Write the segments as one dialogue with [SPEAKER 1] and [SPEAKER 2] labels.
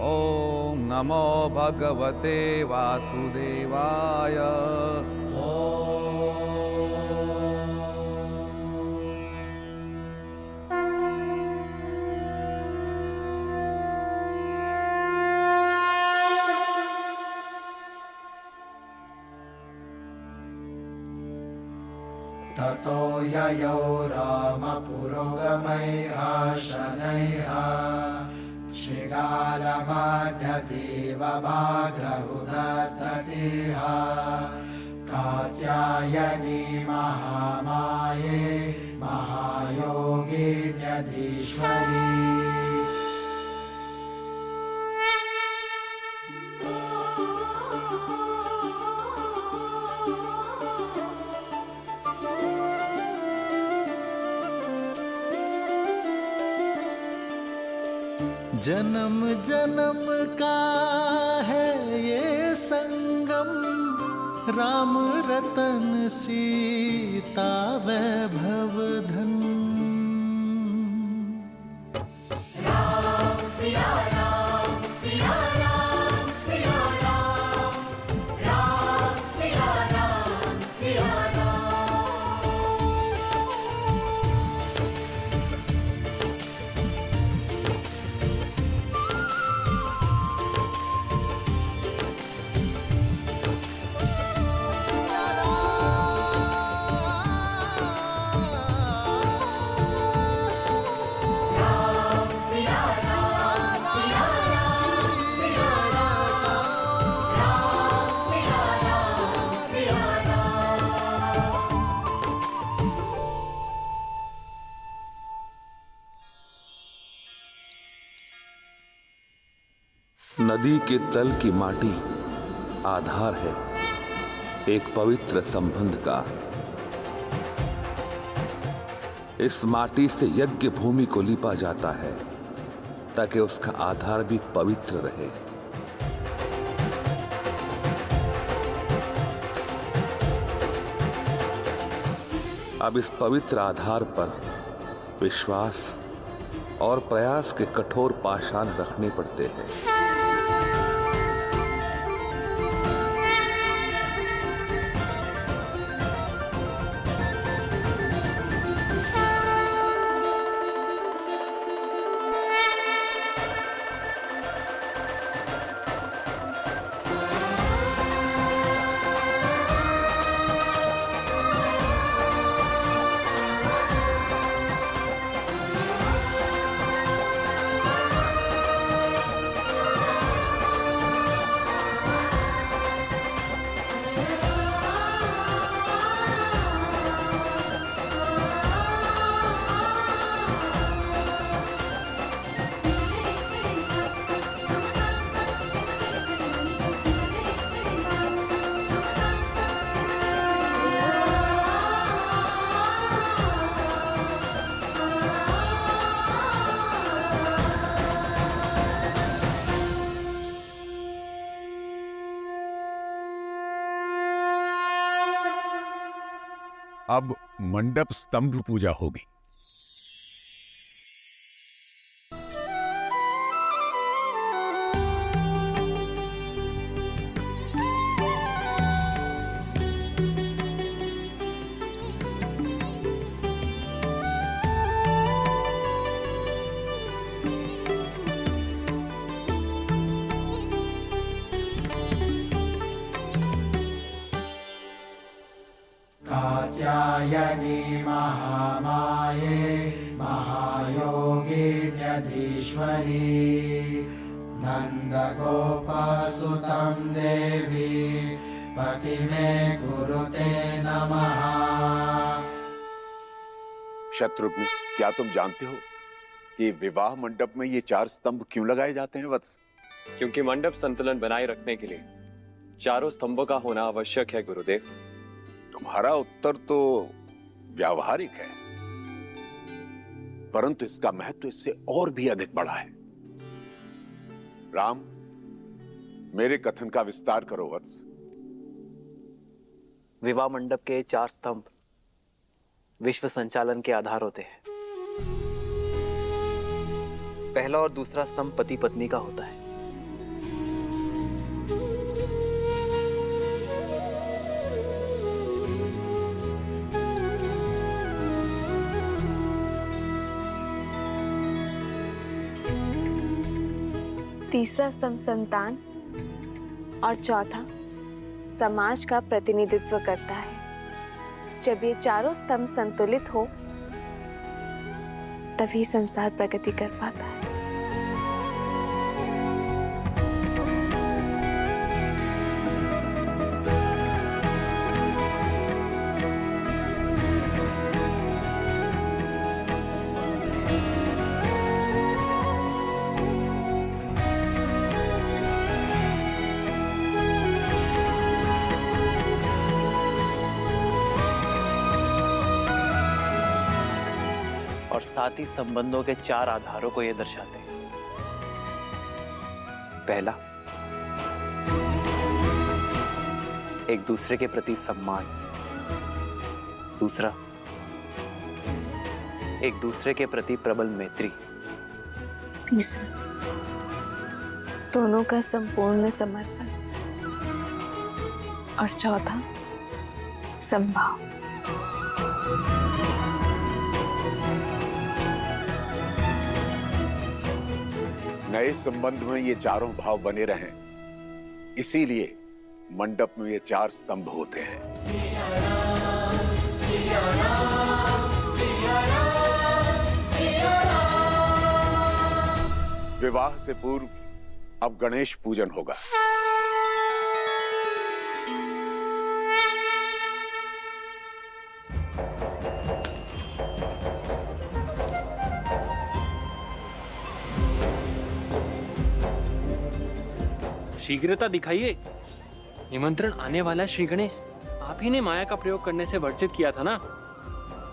[SPEAKER 1] ओम नमो भगवते वासुदेवाय।
[SPEAKER 2] ततो ययो रामपुरोगमैः शनैः शृगालमध्यदेवभाग्रहुदत्ततिः कात्यायनी महामाये महायोगिन्यधीश्वरी।
[SPEAKER 3] जन्म जन्म का है ये संगम, राम रतन सीता वैभव धन।
[SPEAKER 4] राम सिया राम सिया राम सिया राम, राम सिया राम सिया राम। राम सिया राम सिया राम सिया राम, राम सिया राम सिया राम।
[SPEAKER 1] नदी के तल की माटी आधार है एक पवित्र संबंध का। इस माटी से यज्ञ भूमि को लीपा जाता है ताकि उसका आधार भी पवित्र रहे। अब इस पवित्र आधार पर विश्वास और प्रयास के कठोर पाषाण रखने पड़ते हैं।
[SPEAKER 5] अब मंडप स्तंभ पूजा होगी।
[SPEAKER 2] कात्यायनी महामाये महायोगिन्यधीश्वरी नन्दगोपसुतं देवी पति मे कुरुते नमः।
[SPEAKER 6] शत्रुघ्न, क्या तुम जानते हो कि विवाह मंडप में ये 4 स्तंभ क्यों लगाए जाते हैं वत्स?
[SPEAKER 7] क्योंकि मंडप संतुलन बनाए रखने के लिए चारों स्तंभों का होना आवश्यक है गुरुदेव।
[SPEAKER 6] तुम्हारा उत्तर तो व्यावहारिक है, परंतु इसका महत्व इससे और भी अधिक बड़ा है। राम, मेरे कथन का विस्तार करो वत्स।
[SPEAKER 8] विवाह मंडप के 4 स्तंभ विश्व संचालन के आधार होते हैं। पहला और दूसरा स्तंभ पति पत्नी का होता है
[SPEAKER 9] तीसरा स्तंभ संतान और चौथा समाज का प्रतिनिधित्व करता है। जब ये चारों स्तंभ संतुलित हो तभी संसार प्रगति कर पाता है।
[SPEAKER 8] और साथ ही संबंधों के 4 आधारों को ये दर्शाते हैं। पहला, एक दूसरे के प्रति सम्मान। दूसरा, एक दूसरे के प्रति प्रबल मैत्री।
[SPEAKER 9] तीसरा, दोनों का संपूर्ण समर्पण। और चौथा, संभाव।
[SPEAKER 6] नए संबंध में ये चारों भाव बने रहें, इसीलिए मंडप में ये 4 स्तंभ होते हैं। विवाह से पूर्व अब गणेश पूजन होगा।
[SPEAKER 10] शीघ्रता दिखाइए, निमंत्रण आने वाला श्री गणेश। आप ही ने माया का प्रयोग करने से वर्जित किया था ना,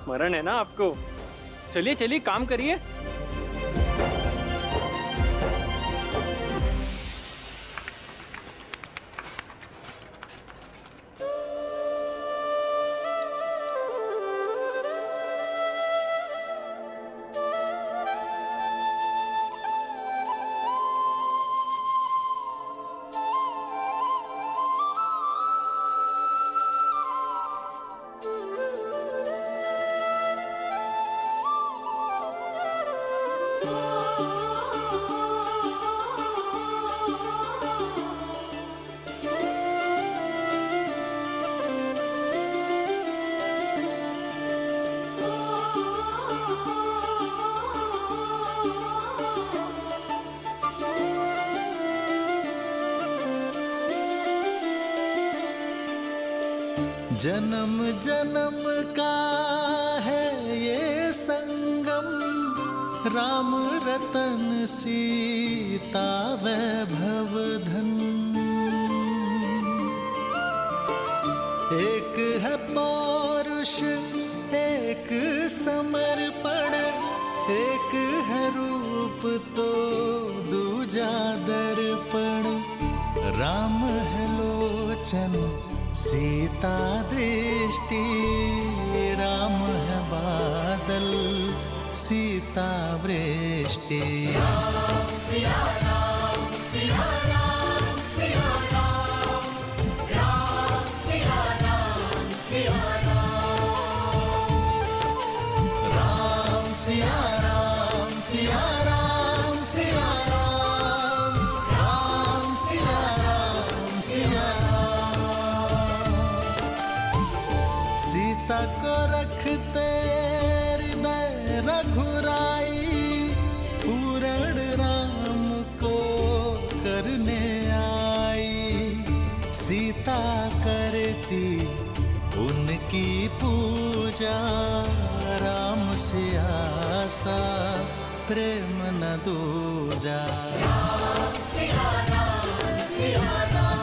[SPEAKER 10] स्मरण है ना आपको? चलिए चलिए काम करिए।
[SPEAKER 3] जन्म जन्म का है ये संगम, राम रतन सीता वैभव धन। एक है पौरुष एक समर्पण, एक है रूप तो दूजा दर्पण। राम है लोचन सीता दृष्टि, राम है बादल सीता वृष्टि।
[SPEAKER 4] राम सिया राम सिया राम सिया राम, राम सिया राम सिया राम,
[SPEAKER 3] राम सिया राम सिया राम सिया राम, राम सिया राम सिया राम। सीता को रखते हृदय रघुराई, पूर्ण राम को करने आई। सीता करती उनकी पूजा, राम से आसा प्रेम न दूजा।
[SPEAKER 4] राम सिया राम सिया राम,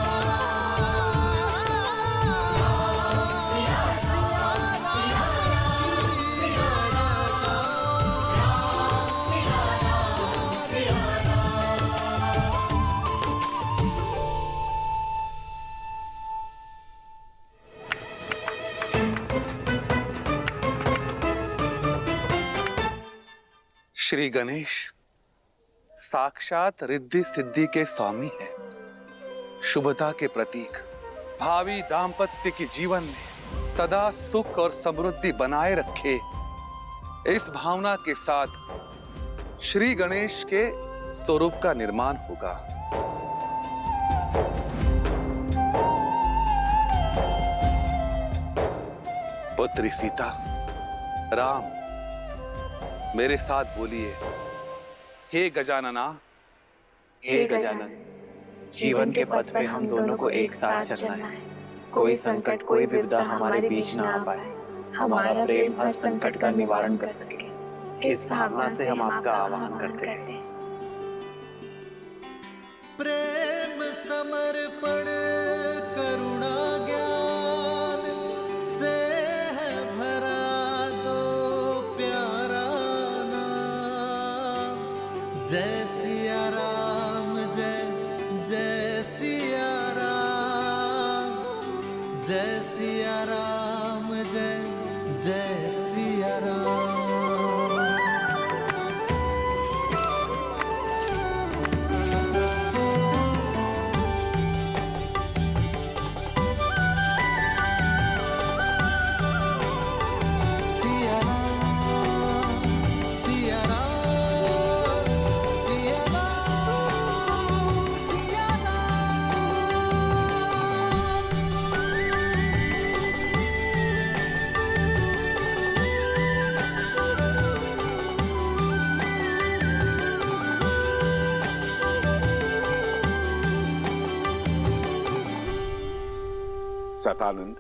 [SPEAKER 1] श्री गणेश साक्षात रिद्धि सिद्धि के स्वामी हैं, शुभता के प्रतीक। भावी दाम्पत्य के जीवन में सदा सुख और समृद्धि बनाए रखे, इस भावना के साथ श्री गणेश के स्वरूप का निर्माण होगा। पुत्री सीता, राम, मेरे साथ बोलिए, हे गजानना।
[SPEAKER 8] हे गजानन, जीवन के पथ पे हम दोनों को एक साथ चलना है। कोई संकट, कोई विपदा हमारे बीच ना आ पाए। हमारा प्रेम हर संकट का निवारण कर सके, इस भावना से हम आपका आह्वान करते हैं।
[SPEAKER 3] प्रेम समर्पण करुणा ज्ञान से है भरा दो प्यारा नाम। जय सिया राम, जय जय सिया राम, जय सिया राम, जय जय सिया राम। सिया राम, सिया राम, सिया राम, सिया
[SPEAKER 6] सतानंद,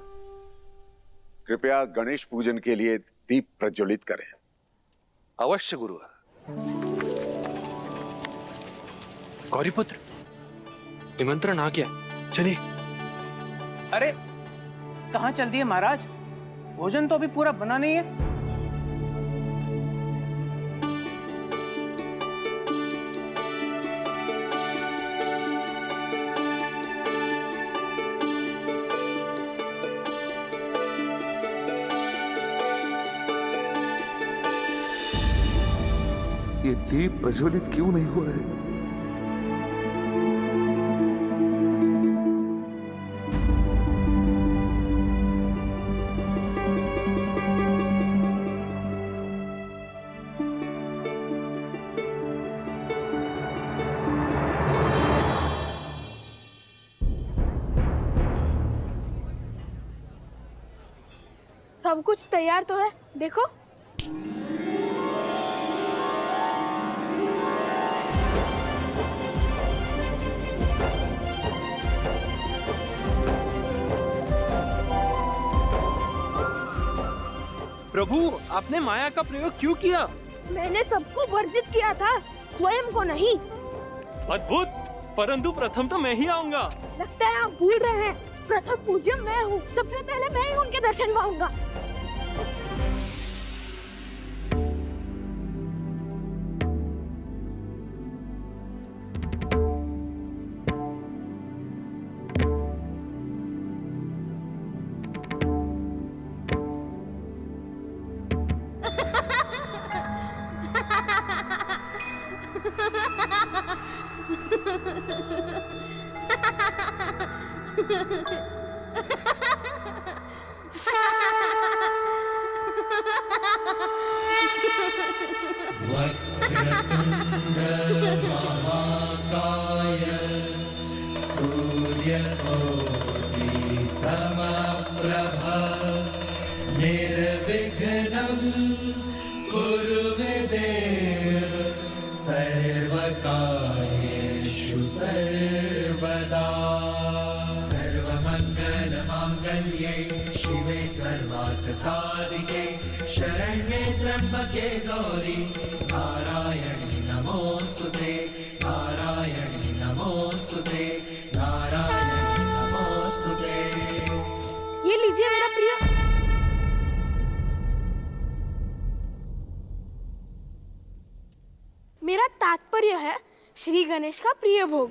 [SPEAKER 6] कृपया गणेश पूजन के लिए दीप प्रज्वलित करें।
[SPEAKER 1] अवश्य गुरुवर।
[SPEAKER 10] गौरीपुत्र, निमंत्रण आ गया, चलिए।
[SPEAKER 11] अरे कहाँ चल दिए महाराज? भोजन तो अभी पूरा बना नहीं है।
[SPEAKER 1] ये दीप प्रज्वलित क्यों नहीं हो रहे?
[SPEAKER 9] सब कुछ तैयार तो है, देखो।
[SPEAKER 10] प्रभु, आपने माया का प्रयोग क्यों किया?
[SPEAKER 9] मैंने सबको वर्जित किया था, स्वयं को नहीं।
[SPEAKER 10] अद्भुत, परंतु प्रथम तो मैं ही आऊंगा।
[SPEAKER 9] लगता है आप भूल रहे हैं, प्रथम पूज्य मैं हूँ। सबसे पहले मैं ही उनके दर्शन पाऊंगा।
[SPEAKER 2] वक्रतुंड महाकाय सूर्यकोटि समप्रभ निर्विघ्नं कुरु मे देव सर्वकार्येषु सर्वदा। सर्वमंगलमांगल्ये शिवे सर्वार्थसाधिके शरण्ये त्र्यंबके गौरी नारायणी नमोस्तुते, नारायणी नमोस्तुते, नारायणी नमोस्तुते।
[SPEAKER 9] ये लीजिए मेरा प्रिय। मेरा तात्पर्य है श्री गणेश का प्रिय भोग।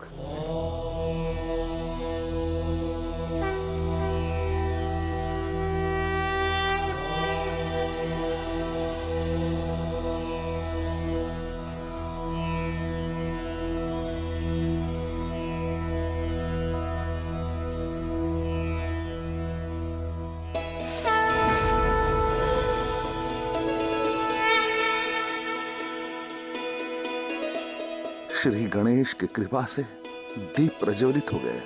[SPEAKER 1] श्री गणेश की कृपा से दीप प्रज्वलित हो गए।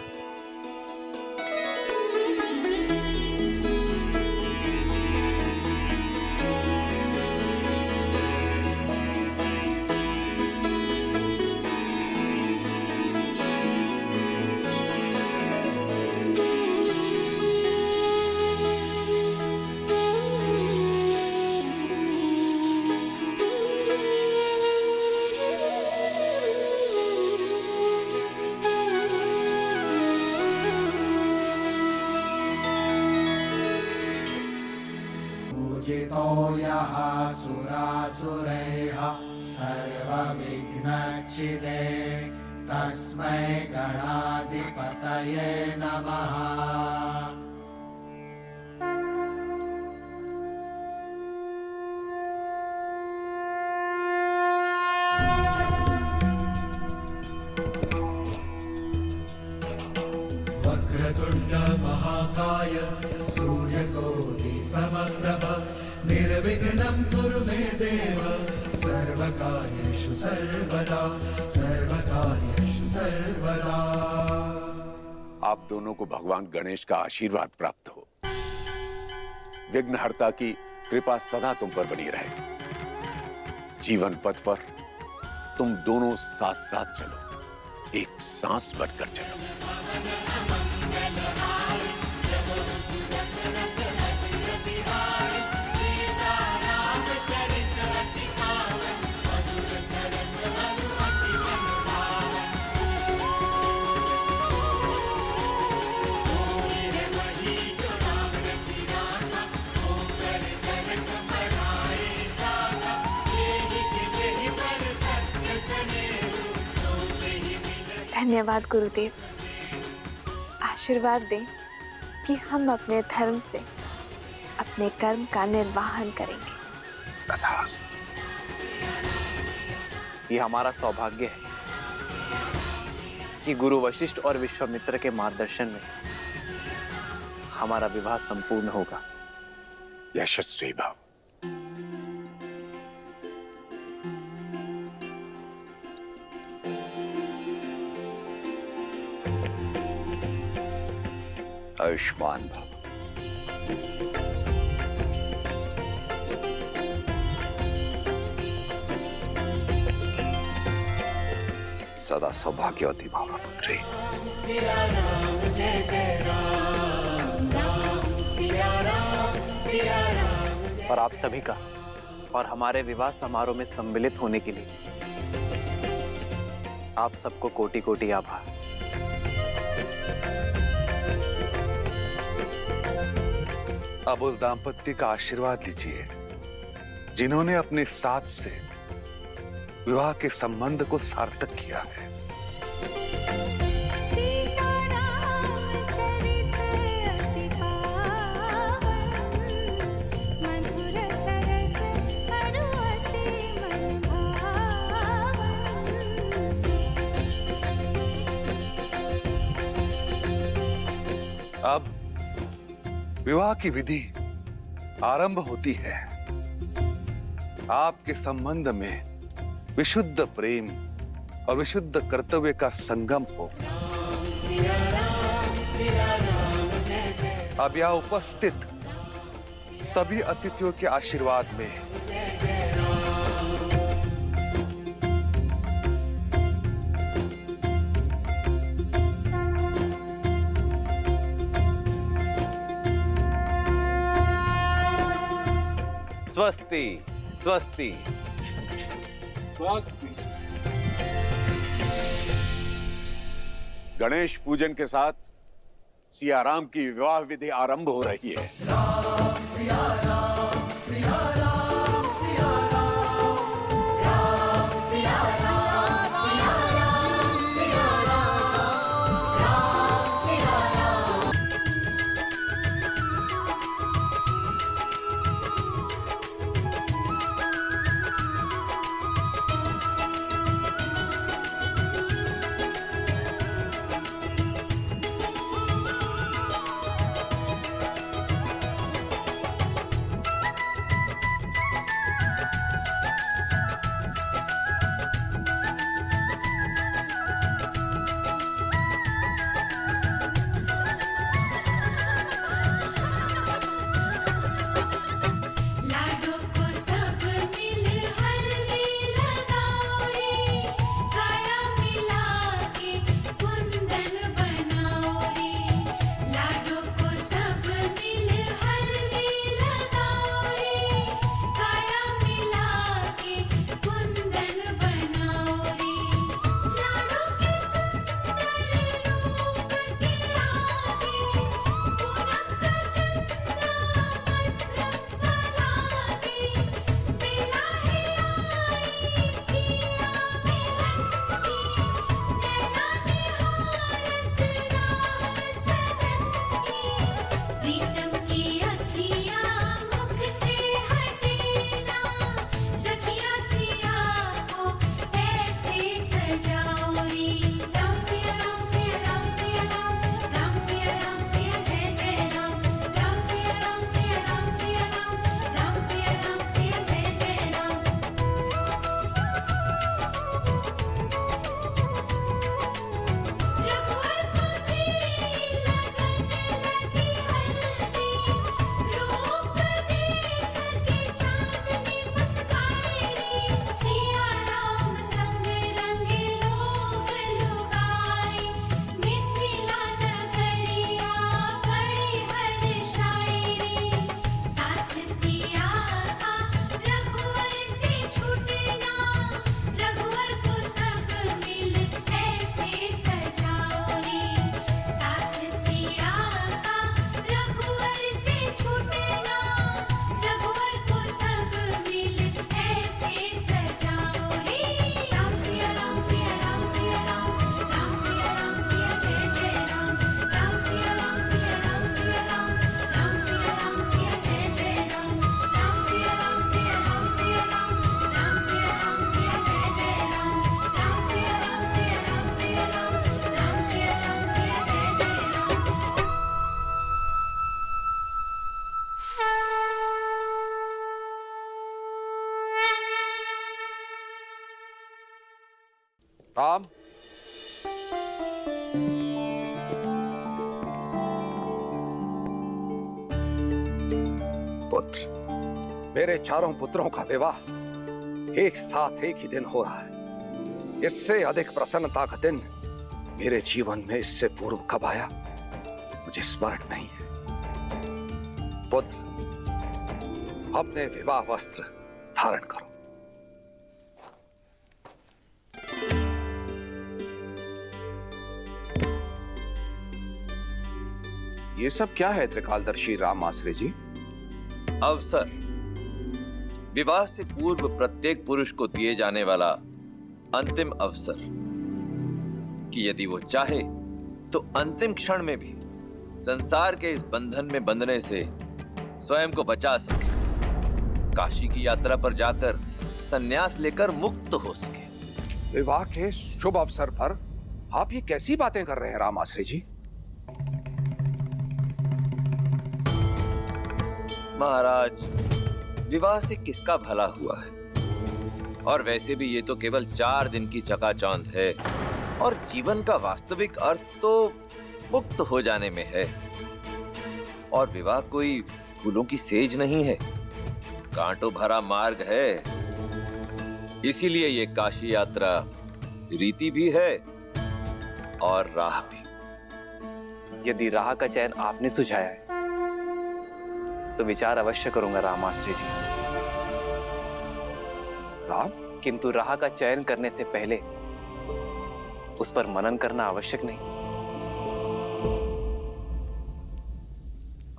[SPEAKER 2] पूजितो यः सुरासुरैः सर्वविघ्नच्छिदे तस्मै गणाधिपतये नमः। वक्रतुण्ड महाकाय सूर्यकोटि समप्रभ निर्विघ्नं कुरु मे देव सर्वकार्येषु सर्वदा सर्वकार्येषु सर्वदा।
[SPEAKER 6] आप दोनों को भगवान गणेश का आशीर्वाद प्राप्त हो। विघ्नहर्ता की कृपा सदा तुम पर बनी रहे। जीवन पथ पर तुम दोनों साथ साथ चलो, एक सांस बढ़कर चलो।
[SPEAKER 9] धन्यवाद गुरुदेव। आशीर्वाद दें कि हम अपने धर्म से अपने कर्म का निर्वाहन करेंगे।
[SPEAKER 6] तथास्तु।
[SPEAKER 8] ये हमारा सौभाग्य है कि गुरु वशिष्ठ और विश्वामित्र के मार्गदर्शन में हमारा विवाह संपूर्ण होगा।
[SPEAKER 6] यशस्वी भव।
[SPEAKER 5] आयुष्मान भव। सदा सौभाग्यवती भव पुत्री।
[SPEAKER 8] और आप सभी का और हमारे विवाह समारोह में सम्मिलित होने के लिए आप सबको कोटि कोटि आभार।
[SPEAKER 1] अब उस दाम्पत्य का आशीर्वाद लीजिए जिन्होंने अपने साथ से विवाह के संबंध को सार्थक किया है। अब विवाह की विधि आरंभ होती है। आपके संबंध में विशुद्ध प्रेम और विशुद्ध कर्तव्य का संगम हो। अब यहाँ उपस्थित सभी अतिथियों के आशीर्वाद में
[SPEAKER 8] स्वस्ति स्वस्ति
[SPEAKER 6] स्वस्ति। गणेश पूजन के साथ सियाराम की विवाह विधि आरंभ हो रही है।
[SPEAKER 2] राम सिया राम सिया राम सिया राम राम सिया राम सिया राम सिया राम राम सिया राम।
[SPEAKER 4] जाओ रे। राम सिया राम सिया राम सिया राम, राम सिया जय जय राम। राम सिया राम सिया राम सिया राम, राम सिया जय जय राम। रघुवर को भी लगन लगी हल्दी, रूप देख के चांदनी मुस्काए रे। सिया राम संग रंगे लोग लुगाए, मिथिला नगरिया बड़ी हर्षाए रे। साथ सिया का रघुवर से छूटना, रघुवर को सब मिल ऐसे सजाओ रे। साथ सिया का रघुवर से छूटना, रघुवर को सब मिल ऐसे सजाओ रे। राम सिया राम सिया राम सिया राम, राम सिया जय जय राम। राम सिया राम सिया राम सिया राम, राम सिया जय जय राम। राम सिया राम सिया राम सिया राम, राम सिया जय जय राम। राम सिया राम सिया राम सिया राम, राम सिया जय जय राम।
[SPEAKER 5] राम, पुत्र, मेरे चारों पुत्रों का विवाह एक साथ एक ही दिन हो रहा है। इससे अधिक प्रसन्नता का दिन मेरे जीवन में इससे पूर्व कब आया मुझे स्मरण नहीं है। पुत्र, अपने विवाह वस्त्र धारण करो। ये सब क्या है त्रिकालदर्शी राम आश्रय जी?
[SPEAKER 12] अवसर, विवाह से पूर्व प्रत्येक पुरुष को दिए जाने वाला अंतिम अवसर कि यदि वो चाहे तो अंतिम क्षण में भी संसार के इस बंधन में बंधने से स्वयं को बचा सके, काशी की यात्रा पर जाकर संन्यास लेकर मुक्त हो सके।
[SPEAKER 5] विवाह के शुभ अवसर पर आप ये कैसी बातें कर रहे हैं राम आश्रय जी?
[SPEAKER 12] महाराज, विवाह से किसका भला हुआ है? और वैसे भी ये तो केवल 4 दिन की चकाचौंध है और जीवन का वास्तविक अर्थ तो मुक्त हो जाने में है। और विवाह कोई फूलों की सेज नहीं है, कांटों भरा मार्ग है। इसीलिए ये काशी यात्रा रीति भी है और राह भी।
[SPEAKER 8] यदि राह का चयन आपने सुझाया है तो विचार अवश्य करूंगा राम आश्रय जी।
[SPEAKER 5] राम,
[SPEAKER 8] किंतु राह का चयन करने से पहले उस पर मनन करना आवश्यक नहीं?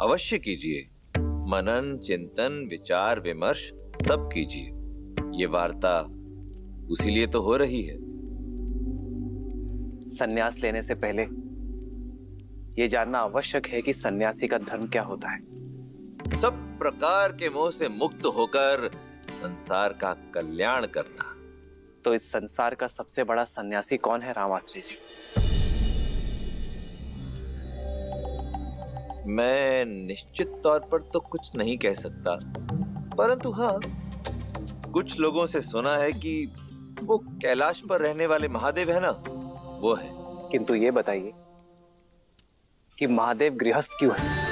[SPEAKER 12] अवश्य कीजिए, मनन, चिंतन, विचार, विमर्श सब कीजिए। ये वार्ता उसी लिए तो हो रही है।
[SPEAKER 8] सन्यास लेने से पहले यह जानना आवश्यक है कि सन्यासी का धर्म क्या होता है।
[SPEAKER 12] सब प्रकार के मोह से मुक्त होकर संसार का कल्याण करना।
[SPEAKER 8] तो इस संसार का सबसे बड़ा सन्यासी कौन है राम आश्रय जी?
[SPEAKER 12] मैं निश्चित तौर पर तो कुछ नहीं कह सकता, परंतु हाँ, कुछ लोगों से सुना है कि वो कैलाश पर रहने वाले महादेव है ना, वो है।
[SPEAKER 8] किंतु ये बताइए कि महादेव गृहस्थ क्यों है?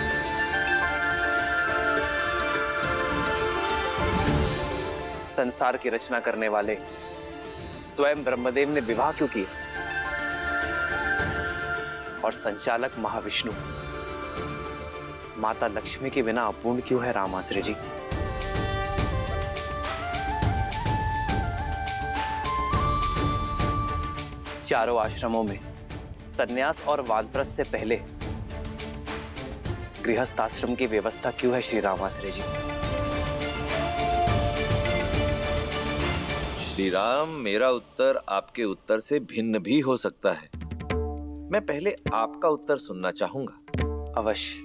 [SPEAKER 8] संसार की रचना करने वाले स्वयं ब्रह्मदेव ने विवाह क्यों किया? और संचालक महाविष्णु माता लक्ष्मी के बिना अपूर्ण क्यों है राम आश्रय जी? चारों आश्रमों में सन्यास और वानप्रस्थ से पहले गृहस्थ आश्रम की व्यवस्था क्यों है श्री राम आश्रय जी?
[SPEAKER 12] श्री राम, मेरा उत्तर आपके उत्तर से भिन्न भी हो सकता है। मैं पहले आपका उत्तर सुनना चाहूंगा।
[SPEAKER 8] अवश्य,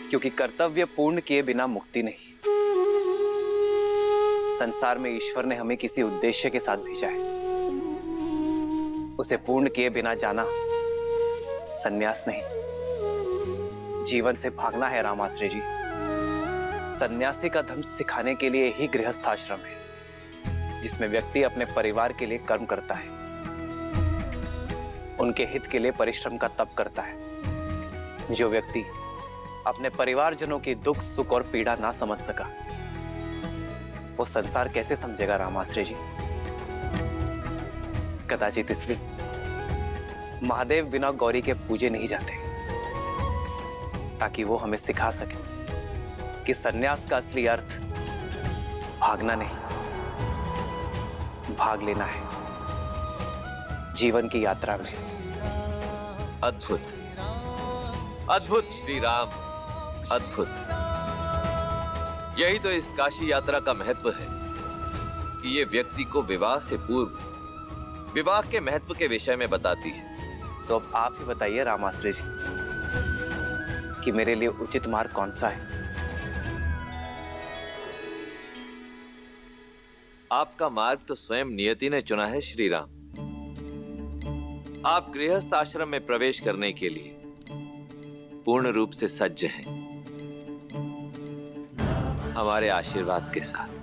[SPEAKER 8] क्योंकि कर्तव्य पूर्ण किए बिना मुक्ति नहीं। संसार में ईश्वर ने हमें किसी उद्देश्य के साथ भेजा है। उसे पूर्ण किए बिना जाना सन्यास नहीं, जीवन से भागना है रामाश्रय जी। सन्यासी का धर्म सिखाने के लिए ही गृहस्थाश्रम है, जिसमें व्यक्ति अपने परिवार के लिए कर्म करता है, उनके हित के लिए परिश्रम का तप करता है। जो व्यक्ति अपने परिवारजनों की दुख सुख और पीड़ा ना समझ सका, वो संसार कैसे समझेगा रामाश्रय जी? कदाचित इसलिए महादेव बिना गौरी के पूजे नहीं जाते, ताकि वो हमें सिखा सके कि सन्यास का असली अर्थ भागना नहीं, भाग लेना है जीवन की यात्रा में।
[SPEAKER 12] अद्भुत, अद्भुत श्री राम, अद्भुत। यही तो इस काशी यात्रा का महत्व है कि ये व्यक्ति को विवाह से पूर्व विवाह के महत्व के विषय में बताती है।
[SPEAKER 8] तो अब आप ही बताइए रामाश्रय जी कि मेरे लिए उचित मार्ग कौन सा है?
[SPEAKER 12] आपका मार्ग तो स्वयं नियति ने चुना है श्री राम। आप गृहस्थ आश्रम में प्रवेश करने के लिए पूर्ण रूप से सज्ज हैं, हमारे आशीर्वाद के साथ।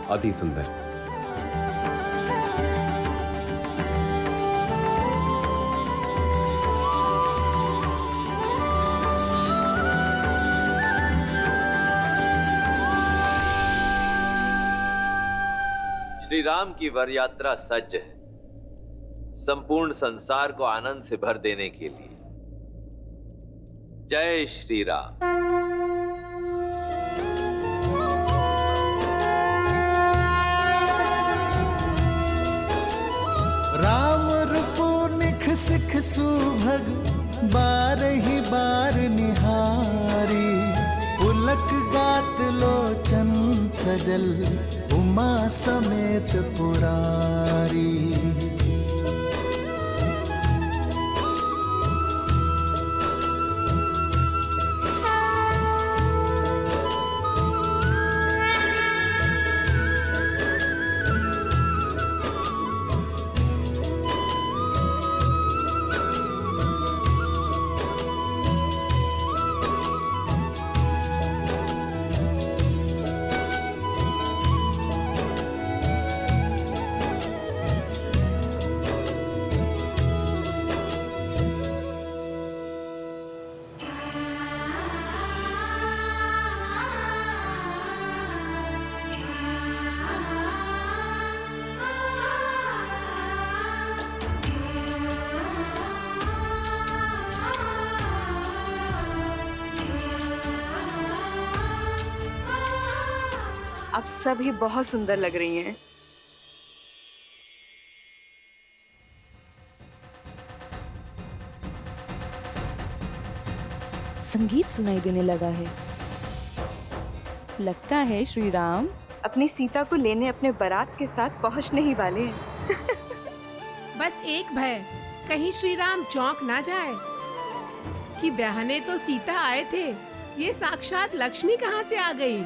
[SPEAKER 6] अति सुंदर।
[SPEAKER 12] श्री राम की वर यात्रा सज्ज है संपूर्ण संसार को आनंद से भर देने के लिए। जय श्री राम।
[SPEAKER 3] राम रूपो निख सिख सुभग बार ही बार निहारी, पुलक गात लोचन सजल उमा समेत पुरारी।
[SPEAKER 9] आप सभी बहुत सुंदर लग रही हैं।
[SPEAKER 13] संगीत सुनाई देने लगा है। लगता है श्री राम
[SPEAKER 9] अपनी सीता को लेने अपने बारात के साथ पहुंचने ही वाले हैं।
[SPEAKER 14] बस एक भय, कहीं श्री राम चौंक ना जाए कि ब्याहने तो सीता आए थे, ये साक्षात लक्ष्मी कहाँ से आ गई।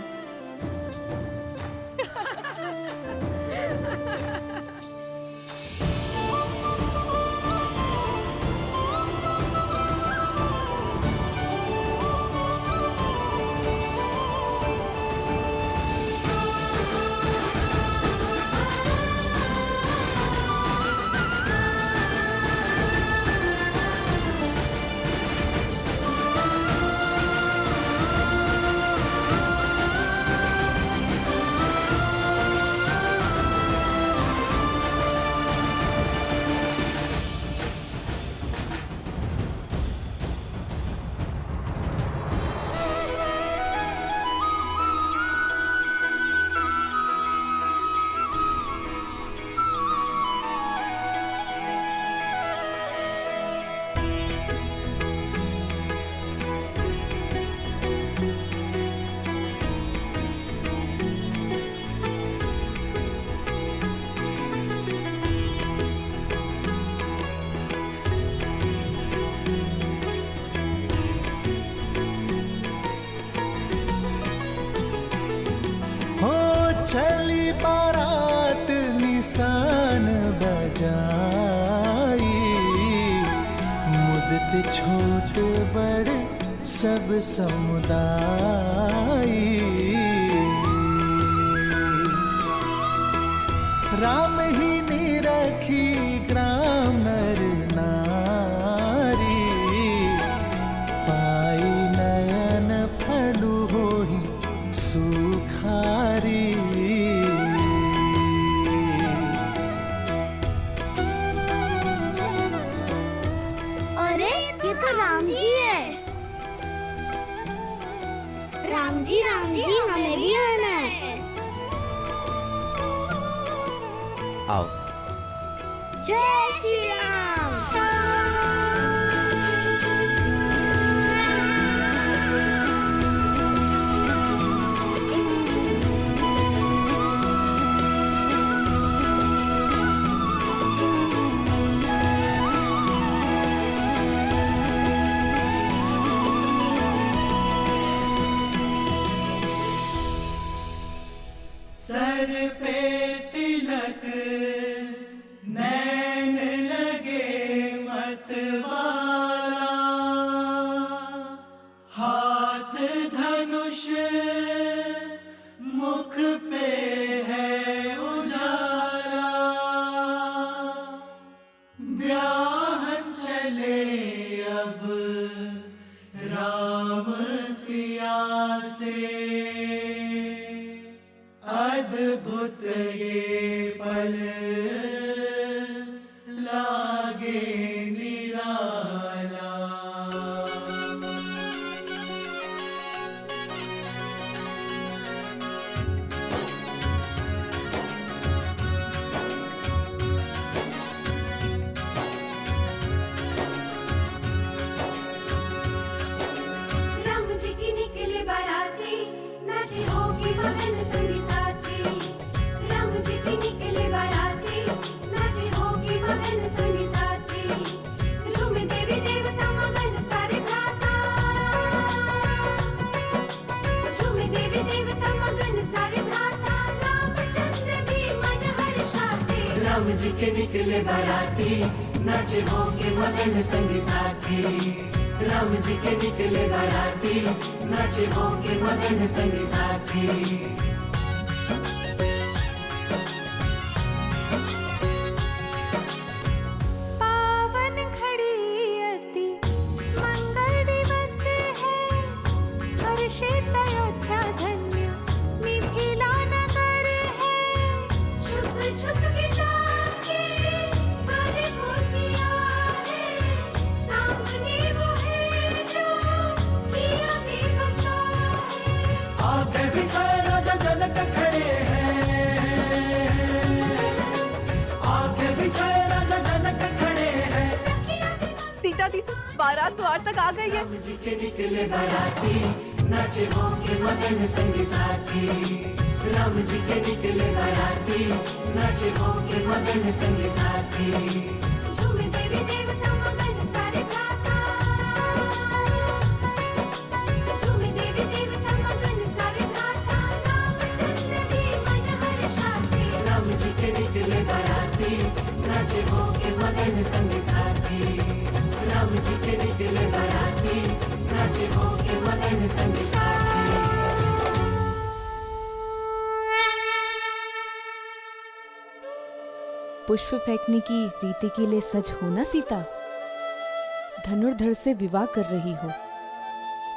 [SPEAKER 3] छोट बड़ सब समुदाय। राम ही निरखी ग्राम नर नारी, पाई नयन फलु होहि सुखारी।
[SPEAKER 2] अरे ये तो राम जी है। राम जी हमें भी आना है।
[SPEAKER 3] आओ।
[SPEAKER 2] जय श्री राम।
[SPEAKER 3] सर पे तिलक नैन लगे मतवाला, हाथ धनुष मुख पे है उजाला। ब्याह चले अब राम सिया से, अद्भुत ये पल लागे निराला।
[SPEAKER 4] राम जी की निकले बाराती, नाचे होगी मगन संगी साथी। राम जी की निकले बाराती, नाचे होगी मगन संगी साथी। झूमे देवी देवता मगन सारे भ्राता, झूमे देवी देवता मगन सारे भ्राता। रामचंद्र भी मन हर्षाते।
[SPEAKER 3] राम जी के निकले बाराती, नाचे होके मगन संगी साथी। राम जी के निकले बाराती, नाचे होके मगन संगी साथी।
[SPEAKER 4] पावन घड़ी अति मंगल दिवस है, हर्षित अयोध्या धन्य मिथिला नगर है। छुप छुप के जाके पर को सिया है, सामने वो है जो किया भी बसा है।
[SPEAKER 3] आगे बिछाए राजा जनक खड़े हैं, आगे बिछाए राजा जनक खड़े हैं।
[SPEAKER 9] सीता दीदी बारात द्वार तक आ गई है।
[SPEAKER 3] राम जी के निकले बाराती, नाचे होके मगन संगी साथी। राम जी के निकले बाराती, नाचे होके मगन संगी साथी।
[SPEAKER 4] झूमे देवी देवता मगन सारे भ्राता, झूमे देवी देवता मगन सारे भ्राता। रामचंद्र भी मन हर्षाते।
[SPEAKER 3] राम जी के निकले बाराती, नाचे होके मगन संगी साथी। राम जी के निकले बाराती, नाचे होके मगन संगी साथी।
[SPEAKER 13] पुष्प फेंकने की रीति के लिए सज हो ना सीता। धनुर्धर से विवाह कर रही हो,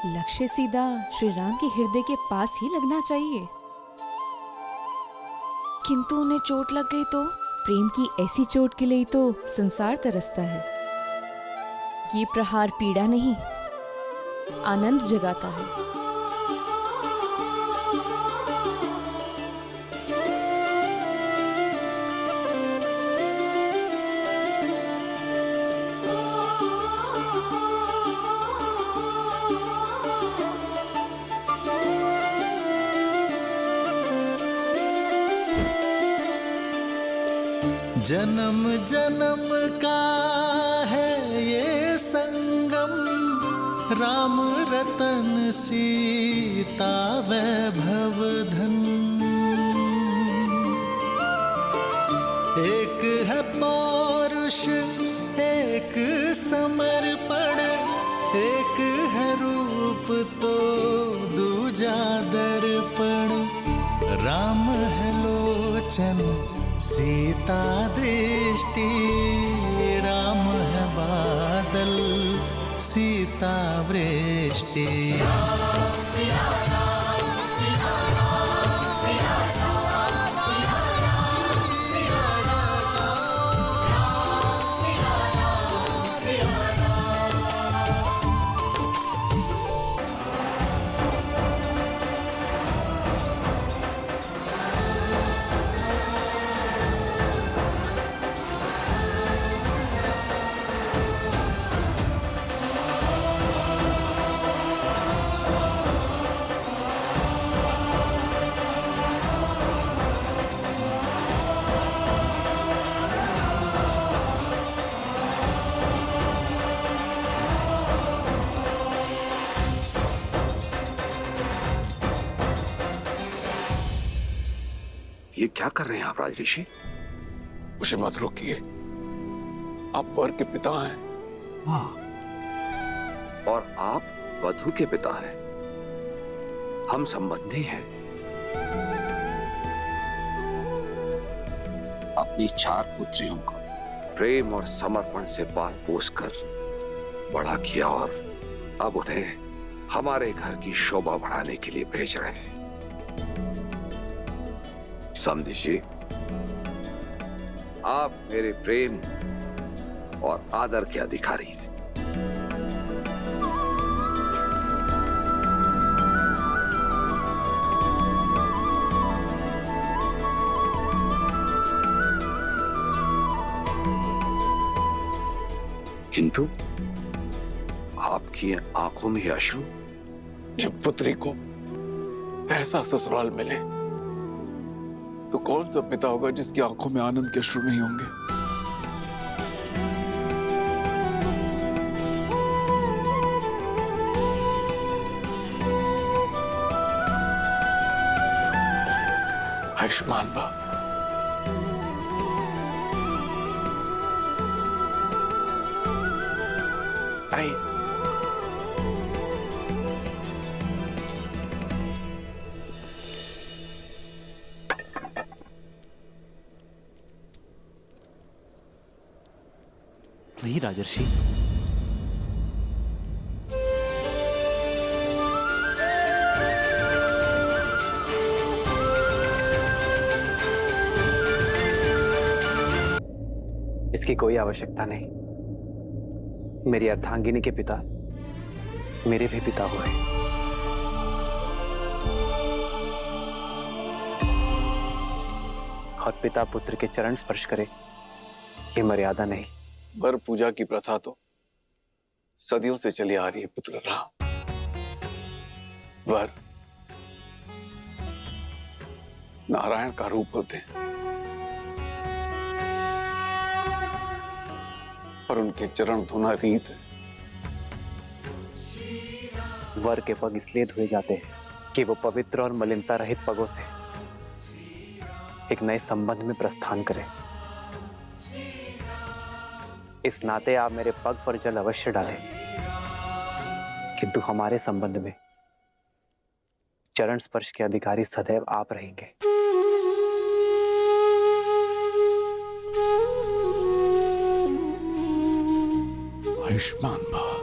[SPEAKER 13] लक्ष्य सीधा श्री राम के हृदय के पास ही लगना चाहिए। किंतु उन्हें चोट लग गई तो? प्रेम की ऐसी चोट के लिए तो संसार तरसता है। ये प्रहार पीड़ा नहीं, आनंद जगाता है।
[SPEAKER 3] जन्म जन्म का है ये संगम, राम रतन सीता वैभव धन। एक है पौरुष एक समर्पण, एक है रूप तो दूजा दर्पण, राम है लोचन सीता दृष्टि, राम है बादल सीता वृष्टि।
[SPEAKER 5] ये क्या कर रहे हैं आप राजऋषि?
[SPEAKER 6] मुझे मत रोकिए, आप वर के पिता हैं।
[SPEAKER 5] हाँ, और आप वधु के पिता हैं। हम संबंधी हैं। अपनी 4 पुत्रियों को प्रेम और समर्पण से पाल पोस कर बड़ा किया और अब उन्हें हमारे घर की शोभा बढ़ाने के लिए भेज रहे हैं। समझिए, आप मेरे प्रेम और आदर के अधिकारी हैं। किंतु आपकी आंखों में अश्रु।
[SPEAKER 6] जब पुत्री को ऐसा ससुराल मिले तो कौन सा पिता होगा जिसकी आंखों में आनंद के अश्रु नहीं होंगे? आयुष्मान भव। आइए।
[SPEAKER 11] नहीं राजर्षि,
[SPEAKER 8] इसकी कोई आवश्यकता नहीं। मेरी अर्धांगिनी के पिता मेरे भी पिता हुए। और पिता पुत्र के चरण स्पर्श करे, ये मर्यादा नहीं।
[SPEAKER 6] वर पूजा की प्रथा तो सदियों से चली आ रही है पुत्र राम। वर नारायण का रूप होते हैं और उनके चरण धोना रीत है।
[SPEAKER 8] वर के पग इसलिए धोए जाते हैं कि वो पवित्र और मलिनता रहित पगों से एक नए संबंध में प्रस्थान करें। इस नाते आप मेरे पग पर जल अवश्य डालें, किंतु हमारे संबंध में चरण स्पर्श के अधिकारी सदैव आप रहेंगे।
[SPEAKER 6] आयुष्मान भव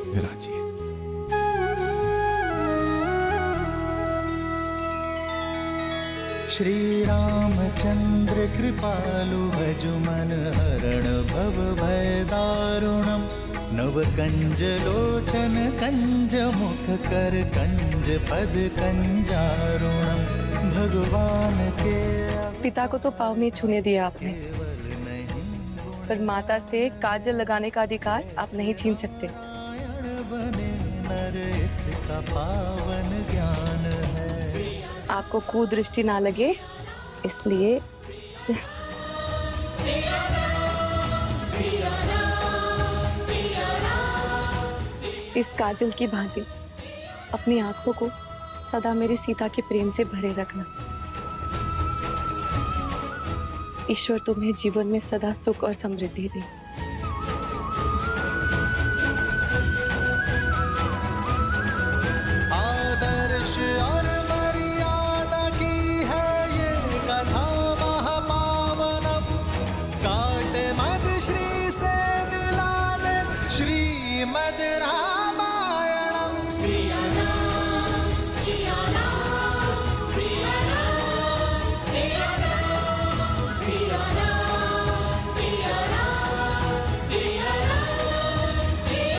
[SPEAKER 6] मेरा जी।
[SPEAKER 3] श्री रामचंद्र कृपालु भजु मन हरण भव भय दारुणम, नव कंज लोचन कंज मुख कर कंज पद कंजारुणम। भगवान के
[SPEAKER 13] पिता को तो पाँव नहीं छूने दिया आपने, पर माता से काजल लगाने का अधिकार आप नहीं छीन सकते।
[SPEAKER 3] बने नर इसका पावन ज्ञान है।
[SPEAKER 13] आपको कुदृष्टि ना लगे इसलिए इस काजल की भांति अपनी आंखों को सदा मेरी सीता के प्रेम से भरे रखना। ईश्वर तुम्हें जीवन में सदा सुख और समृद्धि दे।
[SPEAKER 3] श्रीमद् राम